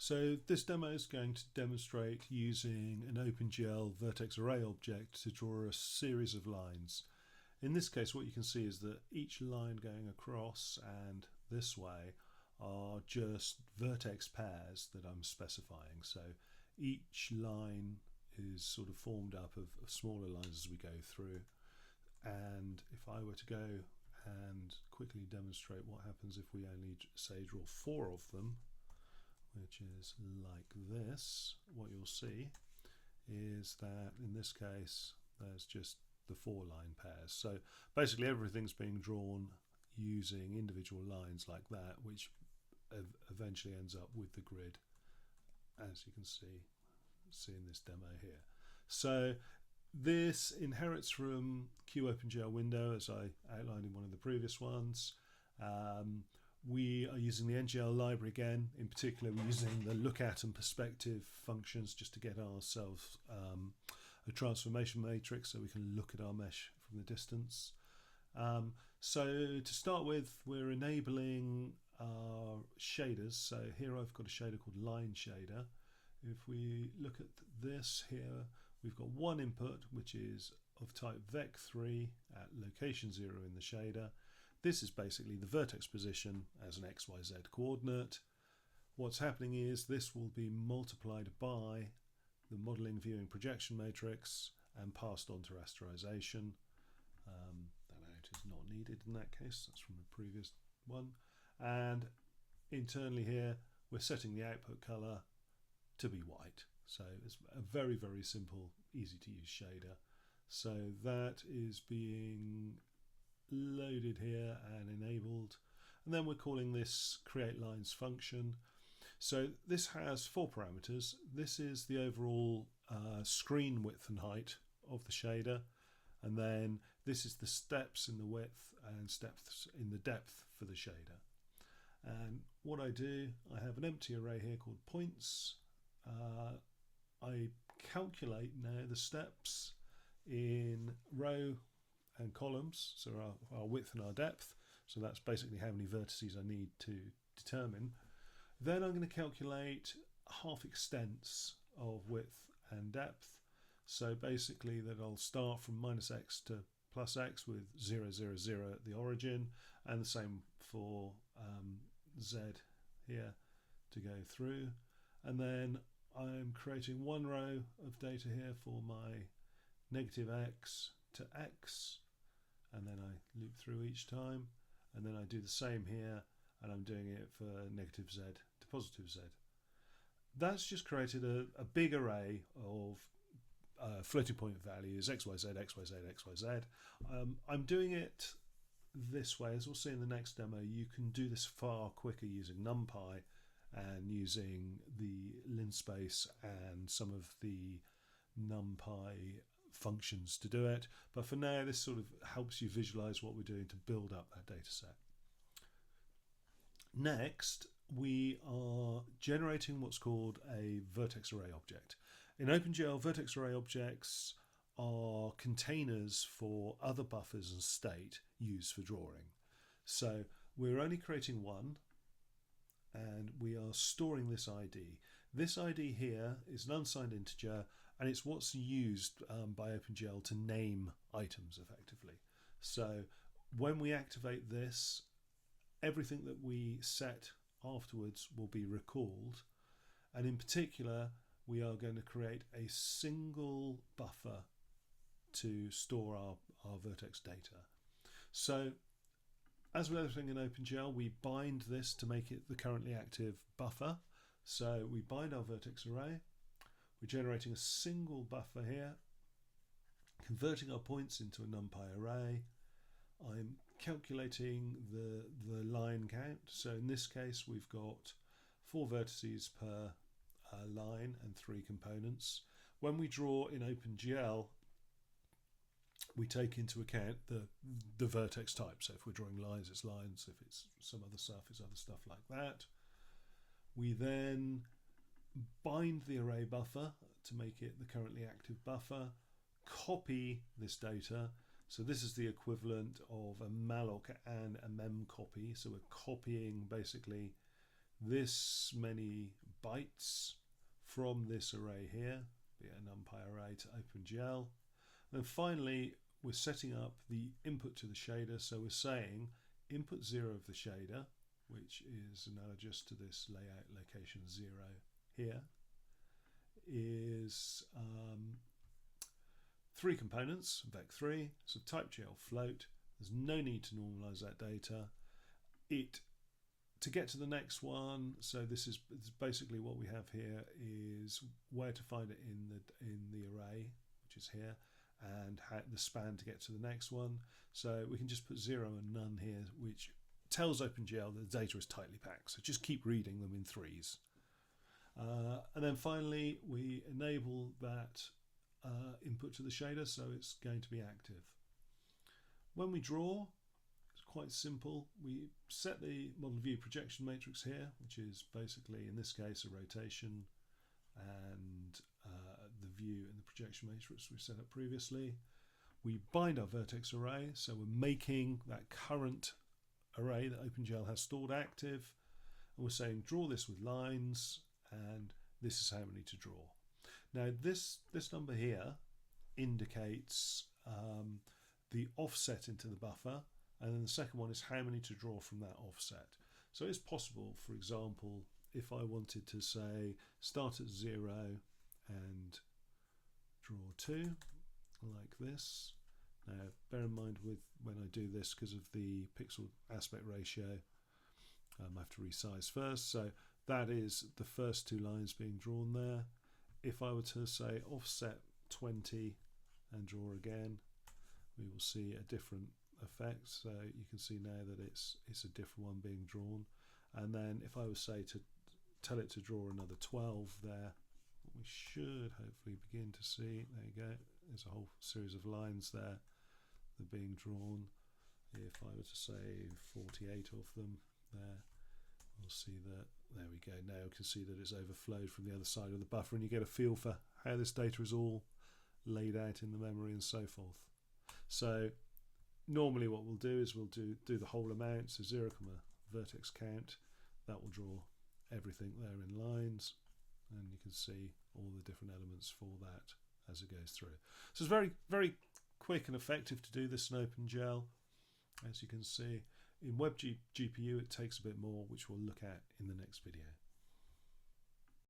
So this demo is going to demonstrate using an OpenGL vertex array object to draw a series of lines. In this case, what you can see is that each line going across and this way are just vertex pairs that I'm specifying. So each line is sort of formed up of smaller lines as we go through. And if I were to go and quickly demonstrate what happens if we only, say, draw 4 of them, which is like this, what you'll see is that in this case there's just the 4 line pairs. So basically everything's being drawn using individual lines like that, which eventually ends up with the grid, as you can see in this demo here. So this inherits from OpenGL window, as I outlined in one of the previous ones. We are using the NGL library again. In particular, we're using the look at and perspective functions just to get ourselves a transformation matrix so we can look at our mesh from the distance. So to start with, we're enabling our shaders. So here I've got a shader called line shader. If we look at this here, we've got one input which is of type vec3 at location 0 in the shader. This is basically the vertex position as an XYZ coordinate. What's happening is this will be multiplied by the modeling viewing projection matrix and passed on to rasterization. That out is not needed in that case, that's from a previous one. And internally here we're setting the output color to be white. So it's a very, very simple, easy to use shader. So that is being loaded here and enabled, and then we're calling this create lines function. So this has 4 parameters. This is the overall screen width and height of the shader, and then this is the steps in the width and steps in the depth for the shader. And what I do, I have an empty array here called points. I calculate now the steps in row and columns, so our width and our depth. So that's basically how many vertices I need to determine. Then I'm going to calculate half extents of width and depth. So basically that I'll start from -x to +x with 0, 0, 0 at the origin, and the same for z here to go through. And then I'm creating one row of data here for my -x to x, and then I loop through each time, and then I do the same here, and I'm doing it for -z to +z. That's just created a big array of floating point values, xyz, xyz, xyz. I'm doing it this way. As we'll see in the next demo, you can do this far quicker using NumPy and using the linspace and some of the NumPy functions to do it, but for now this sort of helps you visualize what we're doing to build up that data set. Next, we are generating what's called a vertex array object. In OpenGL, vertex array objects are containers for other buffers and state used for drawing. So we're only creating one, and we are storing this ID. This ID here is an unsigned integer, and it's what's used by OpenGL to name items effectively. So when we activate this, everything that we set afterwards will be recalled, and in particular we are going to create a single buffer to store our vertex data. So as with everything in OpenGL, we bind this to make it the currently active buffer. So we bind our vertex array, we're generating a single buffer here, converting our points into a NumPy array. I'm calculating the line count. So in this case we've got 4 vertices per line and 3 components. When we draw in OpenGL, we take into account the vertex type. So if we're drawing lines, it's lines. If it's some other stuff, it's other stuff like that. We then bind the array buffer to make it the currently active buffer, copy this data. So this is the equivalent of a malloc and a mem copy. So we're copying basically this many bytes from this array here, be it a NumPy array, to OpenGL. And finally, we're setting up the input to the shader. So we're saying input 0 of the shader, which is analogous to this layout location 0 here, is 3 components, vec3, so type GL float. There's no need to normalize that data. To get to the next one, so this is basically what we have here is where to find it in the array, which is here, and the span to get to the next one. So we can just put 0 and none here, which tells OpenGL that the data is tightly packed. So just keep reading them in 3s. And then finally, we enable that input to the shader, so it's going to be active. When we draw, it's quite simple. We set the model view projection matrix here, which is basically, in this case, a rotation, and the view and the projection matrix we set up previously. We bind our vertex array, so we're making that current array that OpenGL has stored active, and we're saying draw this with lines, and this is how many to draw. Now this number here indicates the offset into the buffer, and then the second one is how many to draw from that offset. So it's possible, for example, if I wanted to say start at 0 and draw 2 like this. Now bear in mind with when I do this, because of the pixel aspect ratio, I have to resize first. So that is the first 2 lines being drawn there. If I were to say offset 20 and draw again, we will see a different effect. So you can see now that it's a different one being drawn. And then if I was say to tell it to draw another 12 there, we should hopefully begin to see, there you go, there's a whole series of lines there that are being drawn. If I were to say 48 of them there, we'll see that, there we go, now you can see that it's overflowed from the other side of the buffer, and you get a feel for how this data is all laid out in the memory and so forth. So normally what we'll do is we'll do the whole amount, so 0, vertex count, that will draw everything there in lines, and you can see all the different elements for that as it goes through. So it's very, very quick and effective to do this in OpenGL. As you can see, in WebGPU it takes a bit more, which we'll look at in the next video.